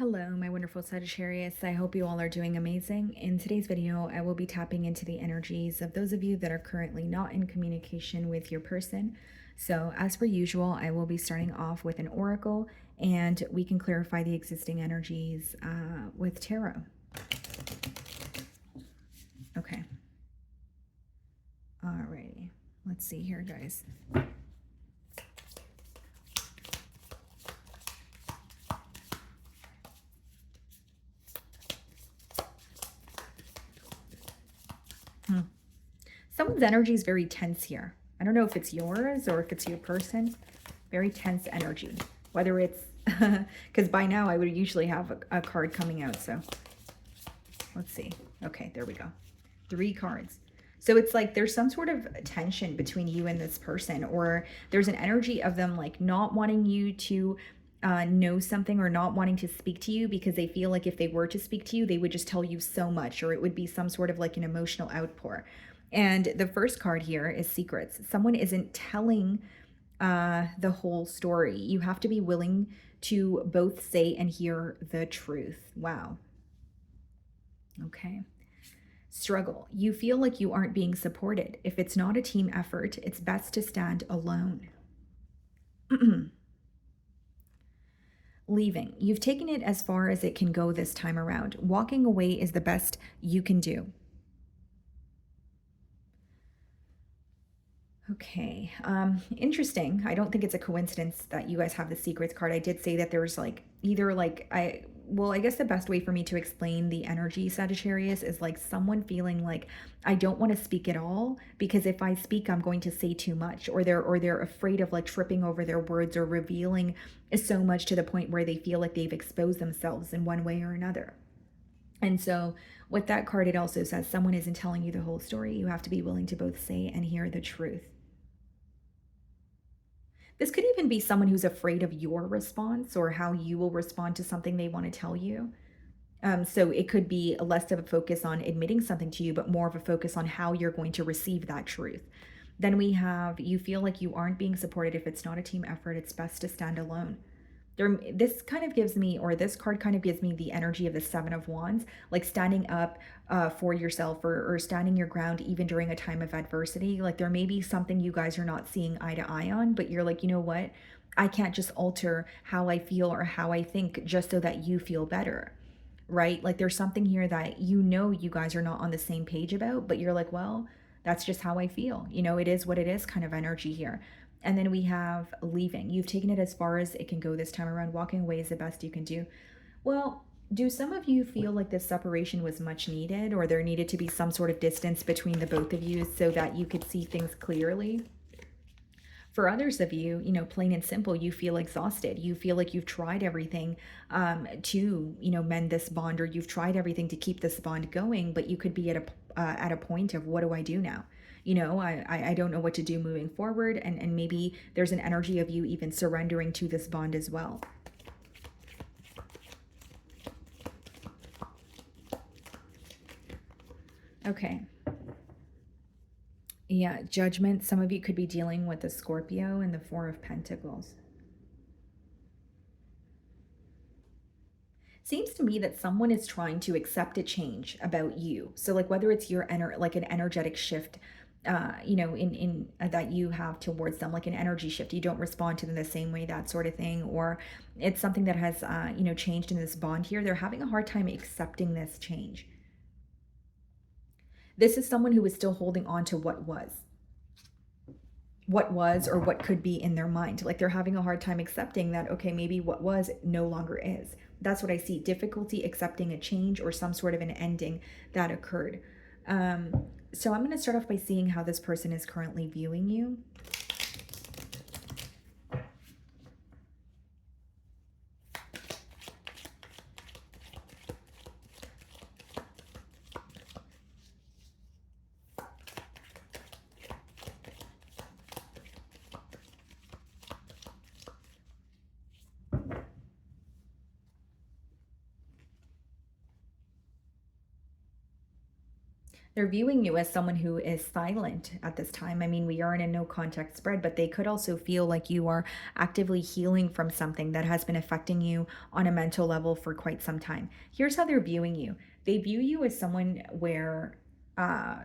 Hello, my wonderful Sagittarius. I hope you all are doing amazing. In today's video, I will be tapping into the energies of those of you that are currently not in communication with your person. So, as per usual, I will be starting off with an oracle and we can clarify the existing energies with tarot. Okay. Alrighty. Let's see here, guys. Someone's energy is very tense here. I don't know if it's yours or if it's your person. Very tense energy. Whether it's, because by now I would usually have a card coming out. So let's see. Okay, there we go. 3 cards. So it's like there's some sort of tension between you and this person, or there's an energy of them like not wanting you to know something or not wanting to speak to you because they feel like if they were to speak to you, they would just tell you so much, or it would be some sort of like an emotional outpour. And the first card here is secrets. Someone isn't telling the whole story. You have to be willing to both say and hear the truth. Wow. Okay. Struggle. You feel like you aren't being supported. If it's not a team effort, it's best to stand alone. Leaving. You've taken it as far as it can go this time around. Walking away is the best you can do. Okay, interesting. I don't think it's a coincidence that you guys have the secrets card. I did say that there's like either like I guess the best way for me to explain the energy Sagittarius is like someone feeling like I don't want to speak at all because if I speak I'm going to say too much, or they're afraid of like tripping over their words or revealing so much to the point where they feel like they've exposed themselves in one way or another. And so with that card, it also says someone isn't telling you the whole story. You have to be willing to both say and hear the truth. This could even be someone who's afraid of your response or how you will respond to something they want to tell you. So it could be less of a focus on admitting something to you, but more of a focus on how you're going to receive that truth. Then we have, you feel like you aren't being supported. If it's not a team effort, it's best to stand alone. This kind of gives me, or this card kind of gives me the energy of the 7 of Wands, like standing up for yourself, or standing your ground even during a time of adversity. Like there may be something you guys are not seeing eye to eye on, but you're like, you know what? I can't just alter how I feel or how I think just so that you feel better, right? Like there's something here that you guys are not on the same page about, but you're like, well, that's just how I feel. It is what it is kind of energy here. And then we have leaving. You've taken it as far as it can go this time around. Walking away is the best you can do. Well, do some of you feel like this separation was much needed, or there needed to be some sort of distance between the both of you so that you could see things clearly? For others of you, plain and simple, you feel exhausted. You feel like you've tried everything to, mend this bond, or you've tried everything to keep this bond going, but you could be at a point of, what do I do now? I don't know what to do moving forward. And maybe there's an energy of you even surrendering to this bond as well. Okay. Yeah, judgment. Some of you could be dealing with a Scorpio and the 4 of Pentacles. Seems to me that someone is trying to accept a change about you. So like whether it's your like an energetic shift, in that you have towards them, like an energy shift, you don't respond to them the same way, that sort of thing, or it's something that has, changed in this bond here. They're having a hard time accepting this change. This is someone who is still holding on to what was or what could be in their mind. Like they're having a hard time accepting that, okay, maybe what was no longer is. That's what I see. Difficulty accepting a change or some sort of an ending that occurred. So I'm going to start off by seeing how this person is currently viewing you. They're viewing you as someone who is silent at this time. I mean, we are in a no contact spread, but they could also feel like you are actively healing from something that has been affecting you on a mental level for quite some time. Here's how they're viewing you. They view you as someone where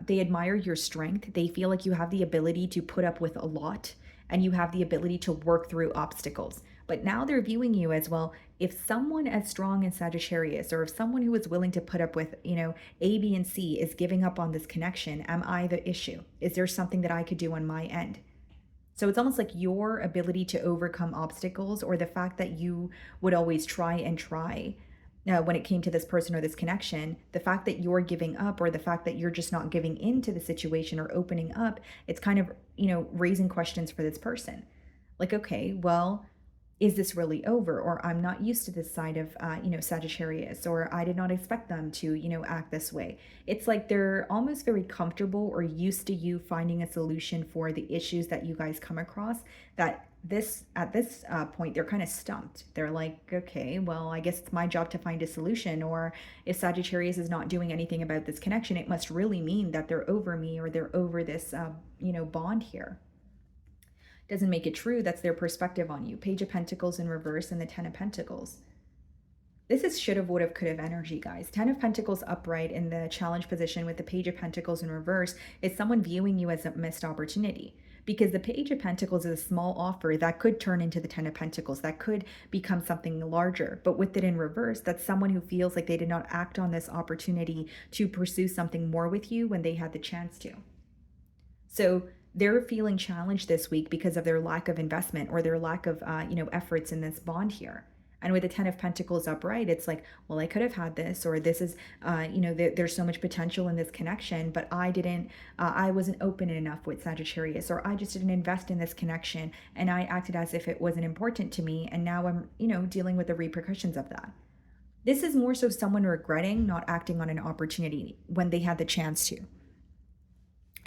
they admire your strength. They feel like you have the ability to put up with a lot and you have the ability to work through obstacles. But now they're viewing you as, well, if someone as strong as Sagittarius, or if someone who is willing to put up with, A, B, and C is giving up on this connection, am I the issue? Is there something that I could do on my end? So it's almost like your ability to overcome obstacles, or the fact that you would always try and try when it came to this person or this connection, the fact that you're giving up, or the fact that you're just not giving into the situation or opening up, it's kind of, raising questions for this person. Like, okay, well, is this really over? Or I'm not used to this side of, Sagittarius, or I did not expect them to, act this way. It's like they're almost very comfortable or used to you finding a solution for the issues that you guys come across, that at this point, they're kind of stumped. They're like, okay, well, I guess it's my job to find a solution. Or if Sagittarius is not doing anything about this connection, it must really mean that they're over me, or they're over this, bond here. Doesn't make it true. That's their perspective on you. Page of Pentacles in reverse and the Ten of Pentacles. This is should have, would have, could have energy, guys. Ten of Pentacles upright in the challenge position with the Page of Pentacles in reverse is someone viewing you as a missed opportunity. Because the Page of Pentacles is a small offer that could turn into the Ten of Pentacles, that could become something larger. But with it in reverse, that's someone who feels like they did not act on this opportunity to pursue something more with you when they had the chance to. So they're feeling challenged this week because of their lack of investment, or their lack of, efforts in this bond here. And with the Ten of Pentacles upright, it's like, well, I could have had this, or this is, there's so much potential in this connection, but I wasn't open enough with Sagittarius, or I just didn't invest in this connection, and I acted as if it wasn't important to me, and now I'm, dealing with the repercussions of that. This is more so someone regretting not acting on an opportunity when they had the chance to.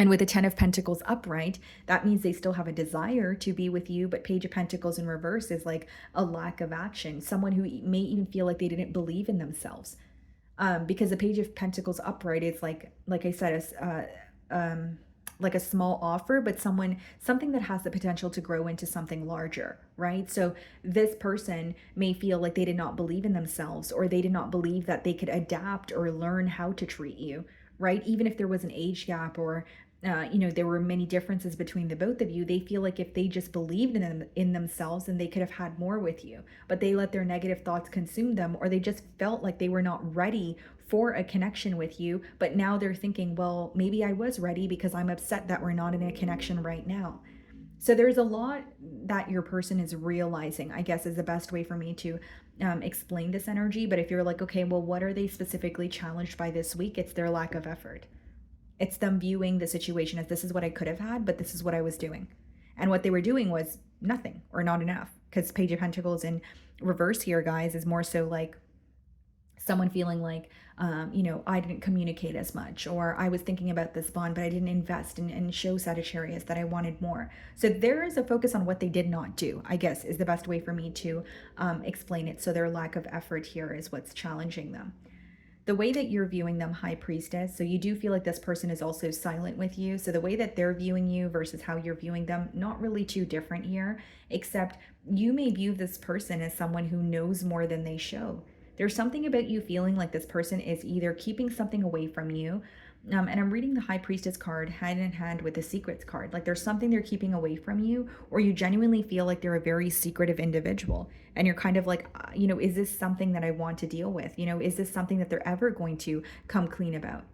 And with the Ten of Pentacles upright, that means they still have a desire to be with you, but Page of Pentacles in reverse is like a lack of action. Someone who may even feel like they didn't believe in themselves. Because the Page of Pentacles upright is like I said, like a small offer, but something that has the potential to grow into something larger, right? So this person may feel like they did not believe in themselves, or they did not believe that they could adapt or learn how to treat you, right? Even if there was an age gap, or there were many differences between the both of you, they feel like if they just believed in themselves, then they could have had more with you. But they let their negative thoughts consume them, or they just felt like they were not ready for a connection with you. But now they're thinking, well, maybe I was ready, because I'm upset that we're not in a connection right now. So there's a lot that your person is realizing, I guess, is the best way for me to explain this energy. But if you're like, okay, well, what are they specifically challenged by this week? It's their lack of effort. It's them viewing the situation as, this is what I could have had, but this is what I was doing. And what they were doing was nothing, or not enough. Because Page of Pentacles in reverse here, guys, is more so like someone feeling like, I didn't communicate as much, or I was thinking about this bond, but I didn't invest and show Sagittarius that I wanted more. So there is a focus on what they did not do, I guess, is the best way for me to explain it. So their lack of effort here is what's challenging them. The way that you're viewing them, High Priestess, so you do feel like this person is also silent with you. So the way that they're viewing you versus how you're viewing them, not really too different here, except you may view this person as someone who knows more than they show. There's something about you feeling like this person is either keeping something away from you, and I'm reading the High Priestess card hand in hand with the Secrets card. Like there's something they're keeping away from you, or you genuinely feel like they're a very secretive individual. And you're kind of like, is this something that I want to deal with? Is this something that they're ever going to come clean about?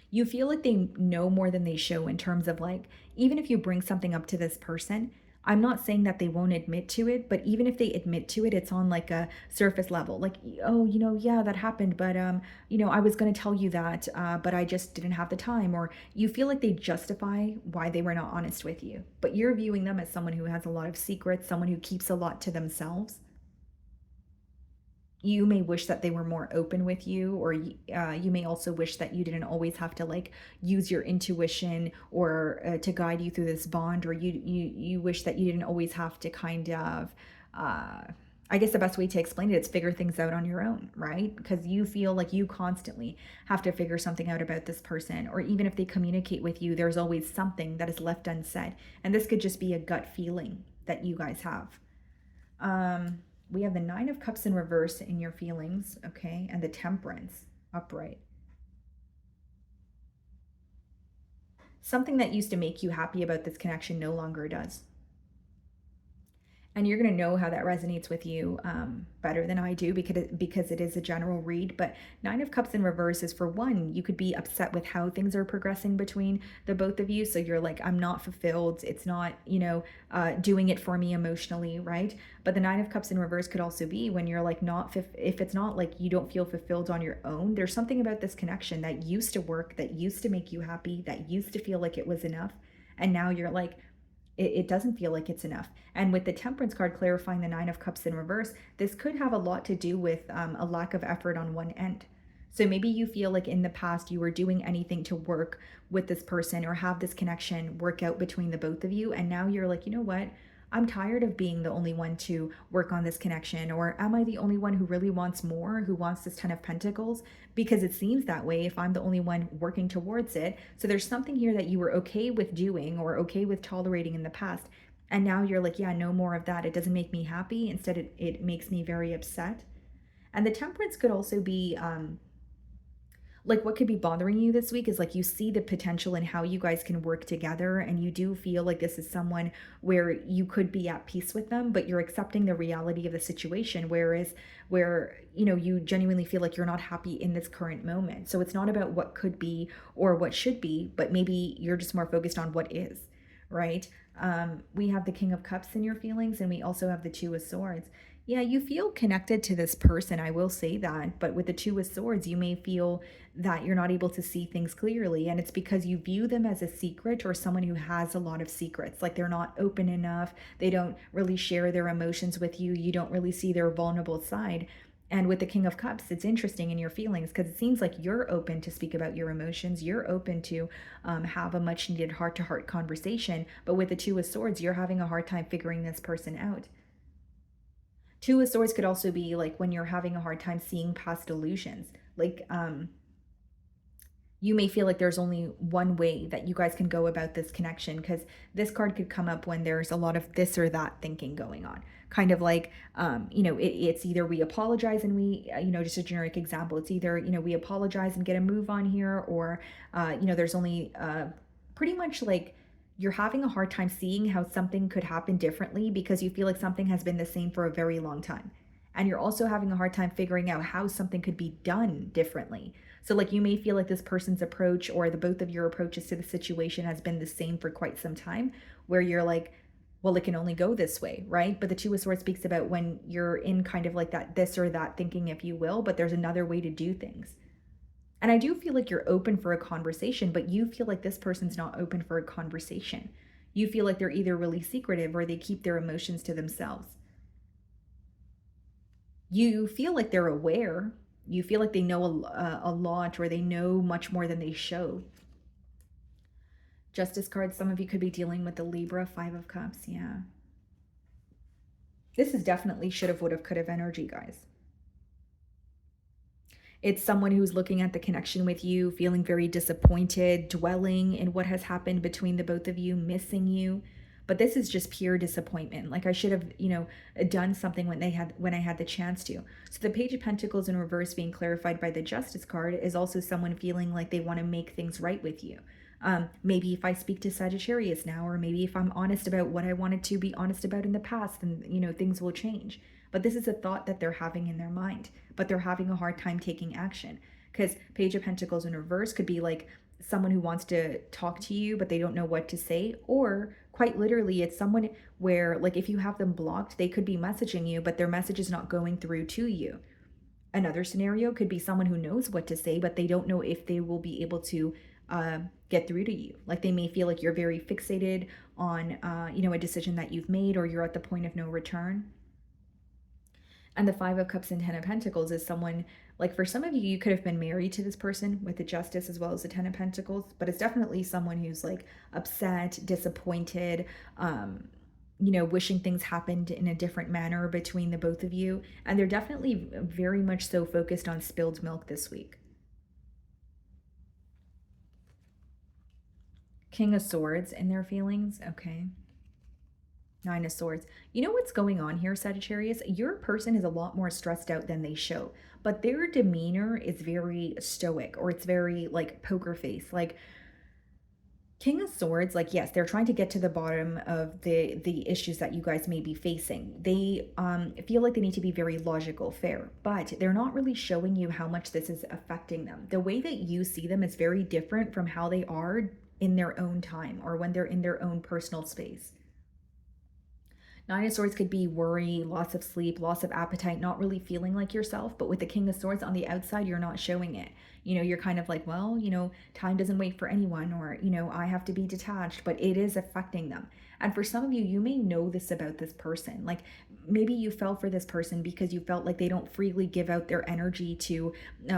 You feel like they know more than they show, in terms of like, even if you bring something up to this person, I'm not saying that they won't admit to it, but even if they admit to it, it's on like a surface level. Like, oh, yeah, that happened, but I was going to tell you that, but I just didn't have the time. Or you feel like they justify why they were not honest with you, but you're viewing them as someone who has a lot of secrets, someone who keeps a lot to themselves. You may wish that they were more open with you, or you may also wish that you didn't always have to like use your intuition, or to guide you through this bond, or you wish that you didn't always have to kind of I guess the best way to explain it is figure things out on your own, right? Because you feel like you constantly have to figure something out about this person, or even if they communicate with you, there's always something that is left unsaid. And this could just be a gut feeling that you guys have. We have the Nine of Cups in reverse in your feelings, okay, and the Temperance upright. Something that used to make you happy about this connection no longer does. And you're going to know how that resonates with you better than I do, because it is a general read. But Nine of Cups in reverse is, for one, you could be upset with how things are progressing between the both of you. So you're like, I'm not fulfilled. It's not, doing it for me emotionally, right? But the Nine of Cups in reverse could also be when you're like, if it's not like you don't feel fulfilled on your own, there's something about this connection that used to work, that used to make you happy, that used to feel like it was enough. And now you're like, it doesn't feel like it's enough. And with the Temperance card clarifying the Nine of Cups in reverse, this could have a lot to do with a lack of effort on one end. So maybe you feel like in the past you were doing anything to work with this person or have this connection work out between the both of you. And now you're like, you know what? I'm tired of being the only one to work on this connection. Or am I the only one who really wants more, who wants this 10 of Pentacles? Because it seems that way if I'm the only one working towards it. So there's something here that you were okay with doing or okay with tolerating in the past. And now you're like, yeah, no more of that. It doesn't make me happy. Instead, it makes me very upset. And the Temperance could also be like, what could be bothering you this week is like you see the potential in how you guys can work together, and you do feel like this is someone where you could be at peace with them, but you're accepting the reality of the situation, whereas where you genuinely feel like you're not happy in this current moment. So it's not about what could be or what should be, but maybe you're just more focused on what is, right? We have the King of Cups in your feelings, and we also have the Two of Swords. Yeah, you feel connected to this person, I will say that. But with the Two of Swords, you may feel that you're not able to see things clearly. And it's because you view them as a secret, or someone who has a lot of secrets. Like they're not open enough. They don't really share their emotions with you. You don't really see their vulnerable side. And with the King of Cups, it's interesting in your feelings because it seems like you're open to speak about your emotions. You're open to have a much needed heart to heart conversation. But with the Two of Swords, you're having a hard time figuring this person out. Two of Swords could also be like when you're having a hard time seeing past illusions. Like, you may feel like there's only one way that you guys can go about this connection, because this card could come up when there's a lot of this or that thinking going on. Kind of like, it's either we apologize and we, just a generic example, it's either, we apologize and get a move on here, or, there's only pretty much like you're having a hard time seeing how something could happen differently because you feel like something has been the same for a very long time. And you're also having a hard time figuring out how something could be done differently. So like you may feel like this person's approach or the both of your approaches to the situation has been the same for quite some time, where you're like, well, it can only go this way, right? But the Two of Swords speaks about when you're in kind of like that this or that thinking, if you will, but there's another way to do things. And I do feel like you're open for a conversation, but you feel like this person's not open for a conversation. You feel like they're either really secretive or they keep their emotions to themselves. You feel like they're aware. You feel like they know a lot, or they know much more than they show. Justice card, some of you could be dealing with the Libra, Five of Cups. Yeah. This is definitely should have, would have, could have energy, guys. It's someone who's looking at the connection with you, feeling very disappointed, dwelling in what has happened between the both of you, missing you. But this is just pure disappointment. Like I should have, done something when I had the chance to. So the Page of Pentacles in reverse being clarified by the Justice card is also someone feeling like they want to make things right with you. Maybe if I speak to Sagittarius now, or maybe if I'm honest about what I wanted to be honest about in the past, then things will change. But this is a thought that they're having in their mind, but they're having a hard time taking action. Because Page of Pentacles in reverse could be like someone who wants to talk to you, but they don't know what to say. Or quite literally, it's someone where, like, if you have them blocked, they could be messaging you, but their message is not going through to you. Another scenario could be someone who knows what to say, but they don't know if they will be able to get through to you. Like they may feel like you're very fixated on, a decision that you've made, or you're at the point of no return. And the Five of Cups and Ten of Pentacles is someone, like for some of you, you could have been married to this person with the Justice as well as the Ten of Pentacles, but it's definitely someone who's like upset, disappointed, wishing things happened in a different manner between the both of you. And they're definitely very much so focused on spilled milk this week. King of Swords in their feelings. Okay. Nine of Swords. You know what's going on here, Sagittarius? Your person is a lot more stressed out than they show, but their demeanor is very stoic, or it's very like poker face. Like King of Swords, like yes, they're trying to get to the bottom of the issues that you guys may be facing. They feel like they need to be very logical, fair, but they're not really showing you how much this is affecting them. The way that you see them is very different from how they are in their own time or when they're in their own personal space. Nine of Swords could be worry, loss of sleep, loss of appetite, not really feeling like yourself. But with the King of Swords on the outside, you're not showing it. You're kind of like, well, time doesn't wait for anyone, or, I have to be detached, but it is affecting them. And for some of you, you may know this about this person. Like maybe you fell for this person because you felt like they don't freely give out their energy to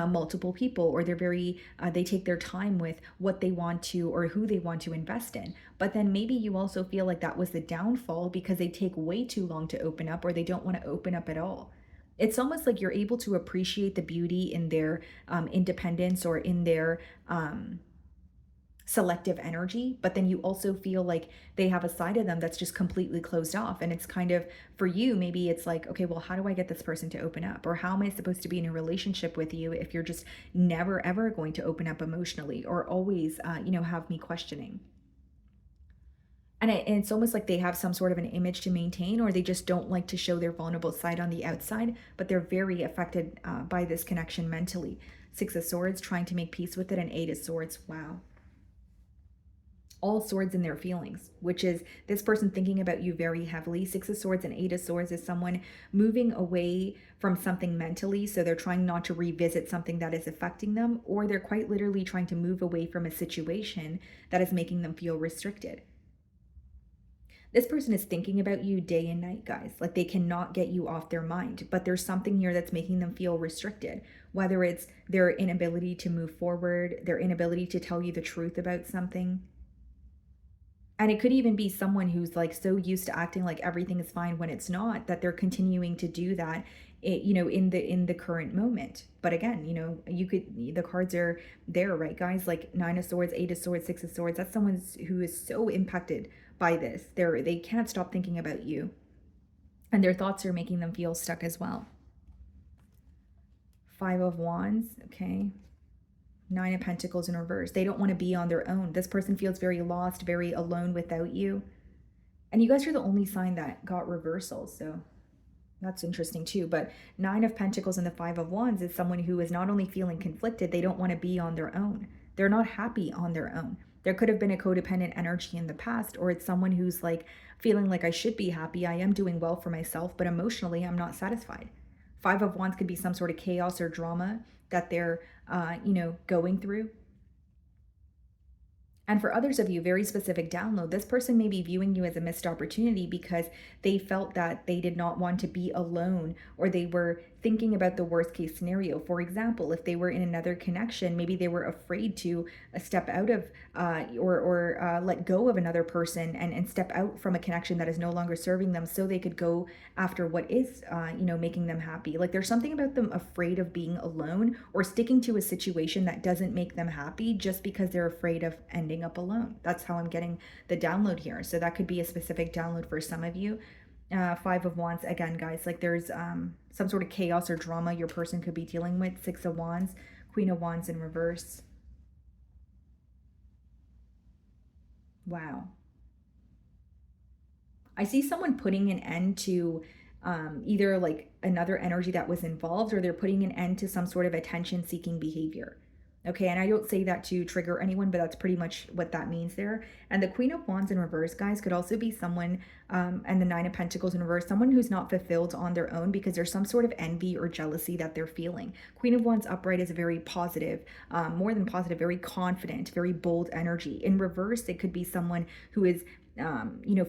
multiple people, or they take their time with what they want to or who they want to invest in. But then maybe you also feel like that was the downfall because they take way too long to open up, or they don't want to open up at all. It's almost like you're able to appreciate the beauty in their independence, or in their selective energy, but then you also feel like they have a side of them that's just completely closed off. And it's kind of, for you, maybe it's like, okay, well, how do I get this person to open up? Or how am I supposed to be in a relationship with you if you're just never ever going to open up emotionally, or always have me questioning? And it's almost like they have some sort of an image to maintain, or they just don't like to show their vulnerable side on the outside, but they're very affected by this connection mentally. Six of Swords, trying to make peace with it, and Eight of Swords. Wow. All swords in their feelings, which is this person thinking about you very heavily. Six of Swords and Eight of Swords is someone moving away from something mentally. So they're trying not to revisit something that is affecting them, or they're quite literally trying to move away from a situation that is making them feel restricted. This person is thinking about you day and night, guys. Like they cannot get you off their mind, but there's something here that's making them feel restricted, whether it's their inability to move forward, their inability to tell you the truth about something. And it could even be someone who's like so used to acting like everything is fine when it's not, that they're continuing to do that, in the current moment. But again, the cards are there, right, guys? Like Nine of Swords, Eight of Swords, Six of Swords. That's someone who is so impacted by this. They can't stop thinking about you, and their thoughts are making them feel stuck as well. Five of Wands. Okay. Nine of Pentacles in reverse. They don't want to be on their own. This person feels very lost, very alone without you. And you guys are the only sign that got reversals, so that's interesting too. But Nine of Pentacles and the Five of Wands is someone who is not only feeling conflicted, they don't want to be on their own. They're not happy on their own. There could have been a codependent energy in the past, or it's someone who's like feeling like I should be happy, I am doing well for myself, but emotionally I'm not satisfied. Five of Wands could be some sort of chaos or drama that they're going through. And for others of you, very specific download, this person may be viewing you as a missed opportunity because they felt that they did not want to be alone, or they were thinking about the worst case scenario. For example, if they were in another connection, maybe they were afraid to step out of or let go of another person, and step out from a connection that is no longer serving them, so they could go after what is making them happy. Like there's something about them afraid of being alone, or sticking to a situation that doesn't make them happy just because they're afraid of ending up alone. That's how I'm getting the download here. So that could be a specific download for some of you. Five of Wands, again, guys, like there's some sort of chaos or drama your person could be dealing with. Six of Wands, Queen of Wands in reverse. Wow. I see someone putting an end to either like another energy that was involved, or they're putting an end to some sort of attention seeking behavior. Okay, and I don't say that to trigger anyone, but that's pretty much what that means there. And the Queen of Wands in reverse, guys, could also be someone, and the Nine of Pentacles in reverse, someone who's not fulfilled on their own because there's some sort of envy or jealousy that they're feeling. Queen of Wands upright is a very positive, more than positive, very confident, very bold energy. In reverse, it could be someone who is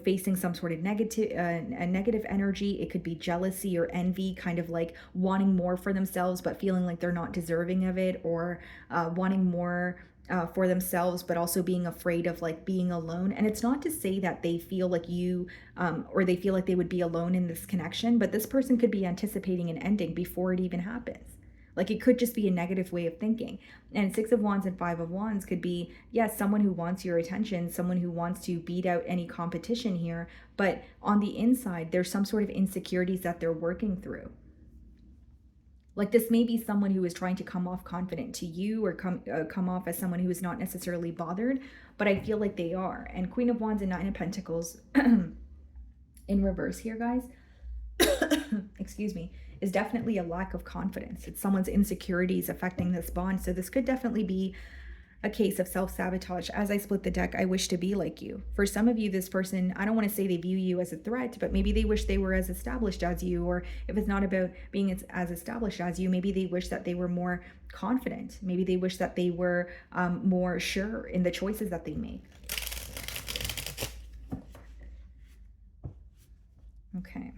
facing some sort of negative energy. It could be jealousy or envy, kind of like wanting more for themselves, but feeling like they're not deserving of it, or wanting more for themselves, but also being afraid of like being alone. And it's not to say that they feel like you, or they feel like they would be alone in this connection, but this person could be anticipating an ending before it even happens. Like it could just be a negative way of thinking. And Six of Wands and Five of Wands could be, yes, someone who wants your attention, someone who wants to beat out any competition here, but on the inside, there's some sort of insecurities that they're working through. Like this may be someone who is trying to come off confident to you, or come off as someone who is not necessarily bothered, but I feel like they are. And Queen of Wands and Nine of Pentacles in reverse here, guys, excuse me, is definitely a lack of confidence. It's someone's insecurities affecting this bond. So this could definitely be a case of self-sabotage. As I split the deck, I wish to be like you. For some of you, this person, I don't want to say they view you as a threat, but maybe they wish they were as established as you, or if it's not about being as established as you, maybe they wish that they were more confident. Maybe they wish that they were more sure in the choices that they make. Okay.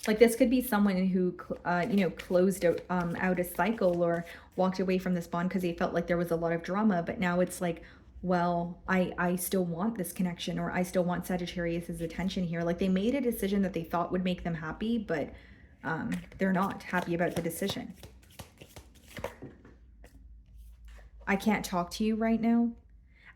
Like this could be someone who, closed out a cycle or walked away from this bond because they felt like there was a lot of drama. But now it's like, well, I still want this connection, or I still want Sagittarius's attention here. Like they made a decision that they thought would make them happy, but they're not happy about the decision. I can't talk to you right now.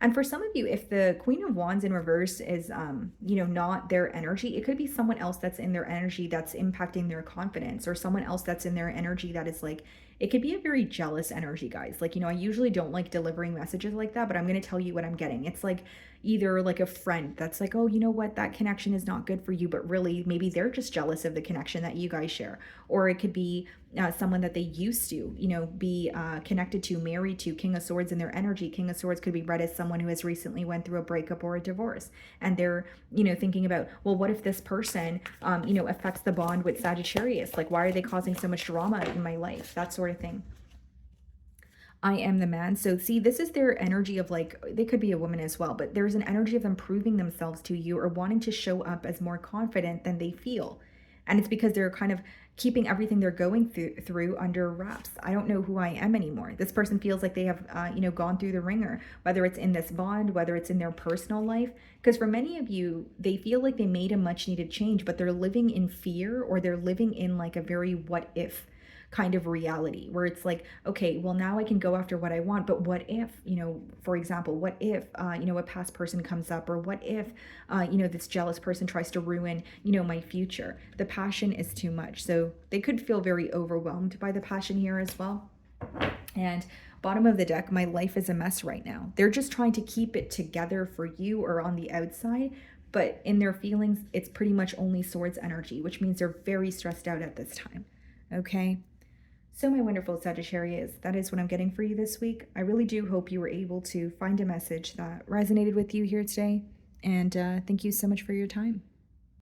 And for some of you, if the Queen of Wands in reverse is, not their energy, it could be someone else that's in their energy that's impacting their confidence, or someone else that's in their energy that is like, it could be a very jealous energy, guys. Like, I usually don't like delivering messages like that, but I'm going to tell you what I'm getting. It's like either like a friend that's like, oh, you know what, that connection is not good for you, but really maybe they're just jealous of the connection that you guys share. Or it could be someone that they used to, be connected to, married to. King of Swords in their energy. King of Swords could be read as someone who has recently went through a breakup or a divorce, and they're, thinking about, well, what if this person, affects the bond with Sagittarius? Like, why are they causing so much drama in my life? That sort of thing. I am the man. So see, this is their energy of like, they could be a woman as well, but there's an energy of them proving themselves to you, or wanting to show up as more confident than they feel. And it's because they're kind of keeping everything they're going through under wraps. I don't know who I am anymore. This person feels like they have, gone through the ringer, whether it's in this bond, whether it's in their personal life. Because for many of you, they feel like they made a much needed change, but they're living in fear, or they're living in like a very what if kind of reality, where it's like, okay, well, now I can go after what I want, but what if, for example, what if, a past person comes up, or what if, this jealous person tries to ruin, my future. The passion is too much. So they could feel very overwhelmed by the passion here as well. And bottom of the deck, my life is a mess right now. They're just trying to keep it together for you, or on the outside, but in their feelings, it's pretty much only swords energy, which means they're very stressed out at this time. Okay. So my wonderful Sagittarius, that is what I'm getting for you this week. I really do hope you were able to find a message that resonated with you here today. And thank you so much for your time.